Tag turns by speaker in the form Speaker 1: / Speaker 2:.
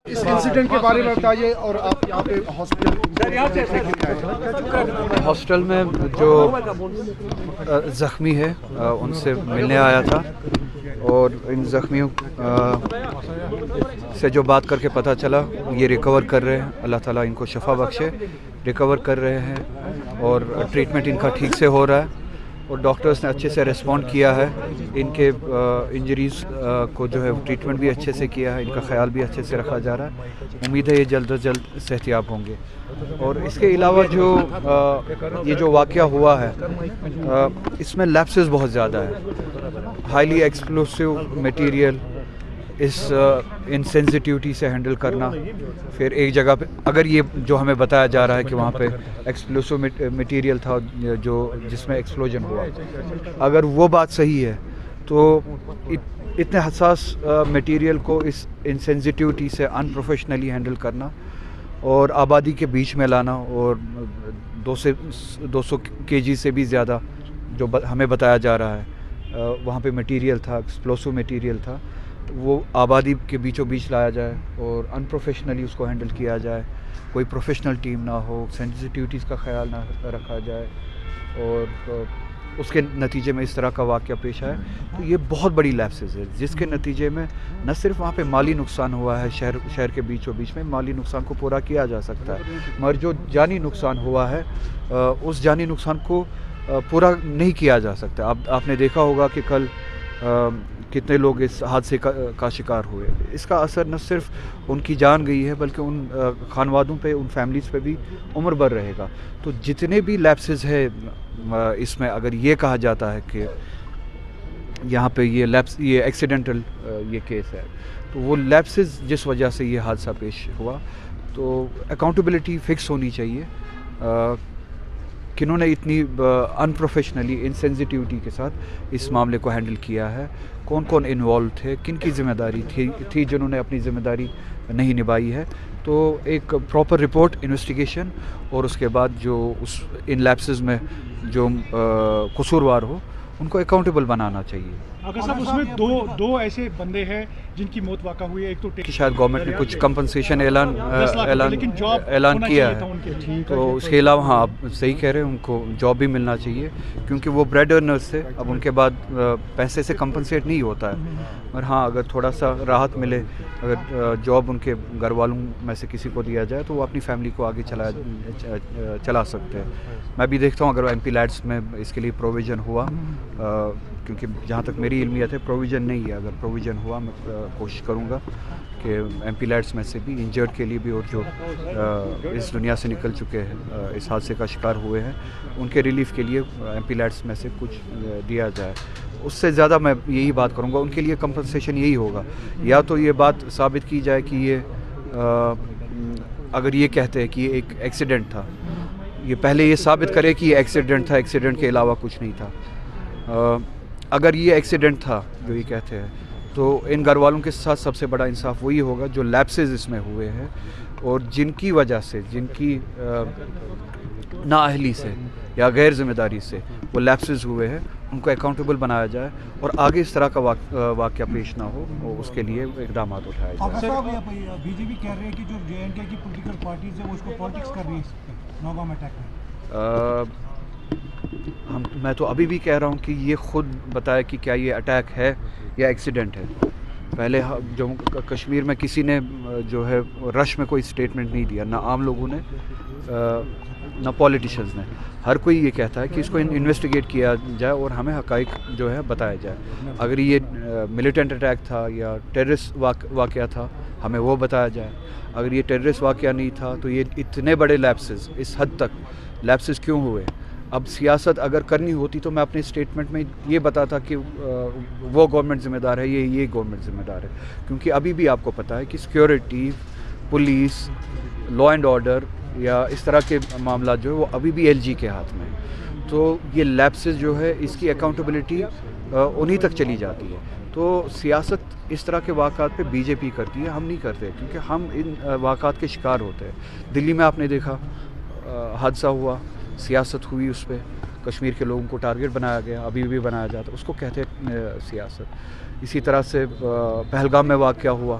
Speaker 1: اس incident کے بارے میں بتائیے اور آپ یہاں پہ
Speaker 2: ہاسٹل میں جو زخمی ہے ان سے ملنے آیا تھا اور ان زخمیوں سے جو بات کر کے پتہ چلا یہ ریکور کر رہے ہیں، اللہ تعالیٰ ان کو شفا بخشے، ریکور کر رہے ہیں اور ٹریٹمنٹ ان کا ٹھیک سے ہو رہا ہے اور ڈاکٹرز نے اچھے سے ریسپونڈ کیا ہے، ان کے انجریز کو جو ہے ٹریٹمنٹ بھی اچھے سے کیا ہے، ان کا خیال بھی اچھے سے رکھا جا رہا ہے، امید ہے یہ جلد از جلد صحتیاب ہوں گے۔ اور اس کے علاوہ یہ جو واقعہ ہوا ہے اس میں لیپسز بہت زیادہ ہے، ہائیلی ایکسپلوسیو میٹیریل اس انسینسٹیوٹی سے ہینڈل کرنا، پھر ایک جگہ پہ اگر یہ جو ہمیں بتایا جا رہا ہے کہ وہاں پہ ایکسپلوسیو میٹیریل تھا جس میں ایکسپلوژن ہوا، اگر وہ بات صحیح ہے تو اتنے حساس میٹیریل کو اس انسینسٹیوٹی سے ان پروفیشنلی ہینڈل کرنا اور آبادی کے بیچ میں لانا اور 200 kg سے بھی زیادہ جو ہمیں بتایا جا رہا ہے وہاں پہ میٹیریل تھا، ایکسپلوسیو میٹیریل تھا، وہ آبادی کے بیچوں بیچ لایا جائے اور ان پروفیشنلی اس کو ہینڈل کیا جائے، کوئی پروفیشنل ٹیم نہ ہو، سینسٹیوٹیز کا خیال نہ رکھا جائے اور اس کے نتیجے میں اس طرح کا واقعہ پیش آیا، تو یہ بہت بڑی لیپسز ہے جس کے نتیجے میں نہ صرف وہاں پہ مالی نقصان ہوا ہے، شہر کے بیچوں بیچ میں مالی نقصان کو پورا کیا جا سکتا ہے، مگر جو جانی نقصان ہوا ہے اس جانی نقصان کو پورا نہیں کیا جا سکتا۔ آپ نے دیکھا ہوگا کہ کل کتنے لوگ اس حادثے کا شکار ہوئے، اس کا اثر نہ صرف ان کی جان گئی ہے بلکہ ان خانوادوں پہ، ان فیملیز پہ بھی عمر بھر رہے گا۔ تو جتنے بھی لیپسز ہے اس میں اگر یہ کہا جاتا ہے کہ یہاں پہ یہ ایکسیڈنٹل یہ کیس ہے، تو وہ لیپسز جس وجہ سے یہ حادثہ پیش ہوا، تو اکاؤنٹیبلٹی فکس ہونی چاہیے، کنہوں نے اتنی ان پروفیشنلی انسینسٹیوٹی کے ساتھ اس معاملے کو ہینڈل کیا ہے، کون کون انوالو تھے، کن کی ذمہ داری تھی جنہوں نے اپنی ذمہ داری نہیں نبھائی ہے، تو ایک پراپر رپورٹ، انویسٹیگیشن اور اس کے بعد جو ان لیپسز میں جو قصوروار ہو ان کو اکاؤنٹیبل بنانا چاہیے۔
Speaker 3: اگر صاحب اس میں دو ایسے بندے ہیں جن کی موت واقع ہوئی ہے، ایک تو
Speaker 2: شاید گورنمنٹ نے کچھ کمپنسیشن اعلان کیا ہے، تو اس کے علاوہ ہاں آپ صحیح کہہ رہے ہیں، ان کو جاب بھی ملنا چاہیے کیونکہ وہ بریڈ ارنرز تھے، اب ان کے بعد پیسے سے کمپنسیٹ نہیں ہوتا ہے، اور ہاں اگر تھوڑا سا راحت ملے، اگر جاب ان کے گھر والوں میں سے کسی کو دیا جائے تو وہ اپنی فیملی کو آگے چلا سکتے ہیں۔ میں بھی دیکھتا ہوں اگر ایم پی لیڈس میں اس کے لیے پروویژن ہوا، کیونکہ جہاں تک میری علمیت ہے پروویژن نہیں ہے، اگر پروویژن ہوا میں کوشش کروں گا کہ ایم پی لیڈس میں سے بھی انجرڈ کے لیے بھی اور جو اس دنیا سے نکل چکے ہیں، اس حادثے کا شکار ہوئے ہیں، ان کے ریلیف کے لیے ایم پی لیڈس میں سے کچھ دیا جائے۔ اس سے زیادہ میں یہی بات کروں گا، ان کے لیے کمپنسیشن یہی ہوگا، یا تو یہ بات ثابت کی جائے کہ یہ اگر یہ کہتے ہیں کہ یہ ایک ایکسیڈنٹ تھا، یہ پہلے یہ ثابت کرے کہ یہ ایکسیڈنٹ تھا، ایکسیڈنٹ کے علاوہ کچھ نہیں تھا۔ اگر یہ ایکسیڈنٹ تھا جو یہ کہتے ہیں تو ان گھر والوں کے ساتھ سب سے بڑا انصاف وہی ہوگا جو لیپسز اس میں ہوئے ہیں اور جن کی وجہ سے، جن کی نااہلی سے یا غیر ذمہ داری سے وہ لیپسز ہوئے ہیں، ان کو اکاؤنٹیبل بنایا جائے اور آگے اس طرح کا واقعہ پیش نہ ہو، اس کے لیے اقدامات اٹھائے جائیں۔
Speaker 3: بی جے پی کہہ رہے ہیں کہ جو جے اینڈ کے کی پولیٹیکل پارٹیز ہیں وہ اس کو پالیٹکس کر رہی ہیں نوگام اٹیک میں۔
Speaker 2: میں تو ابھی بھی کہہ رہا ہوں کہ یہ خود بتائے کہ کیا یہ اٹیک ہے یا ایکسیڈنٹ ہے۔ پہلے جموں کشمیر میں کسی نے جو ہے رش میں کوئی اسٹیٹمنٹ نہیں دیا، نہ عام لوگوں نے نہ پولیٹیشنز نے، ہر کوئی یہ کہتا ہے کہ اس کو انویسٹیگیٹ کیا جائے اور ہمیں حقائق جو ہے بتایا جائے، اگر یہ ملیٹنٹ اٹیک تھا یا ٹیررسٹ واقعہ تھا ہمیں وہ بتایا جائے، اگر یہ ٹیررسٹ واقعہ نہیں تھا تو یہ اتنے بڑے لیپسز، اس حد تک لیپسز کیوں ہوئے۔ اب سیاست اگر کرنی ہوتی تو میں اپنے اسٹیٹمنٹ میں یہ بتاتا کہ وہ گورنمنٹ ذمہ دار ہے، یہ گورنمنٹ ذمہ دار ہے، کیونکہ ابھی بھی آپ کو پتہ ہے کہ security, police, law and order یا اس طرح کے معاملات جو ہے وہ ابھی بھی ایل جی کے ہاتھ میں ہیں، تو یہ لیپسز جو ہے اس کی اکاؤنٹیبلٹی انہی تک چلی جاتی ہے۔ تو سیاست اس طرح کے واقعات پہ بی جے پی کرتی ہے، ہم نہیں کرتے، کیونکہ ہم ان واقعات کے شکار ہوتے ہیں۔ دلی میں آپ نے دیکھا حادثہ ہوا، سیاست ہوئی، اس پہ کشمیر کے لوگوں کو ٹارگٹ بنایا گیا، ابھی بھی بنایا جاتا، اس کو کہتے ہیں سیاست۔ اسی طرح سے پہلگام میں واقعہ ہوا،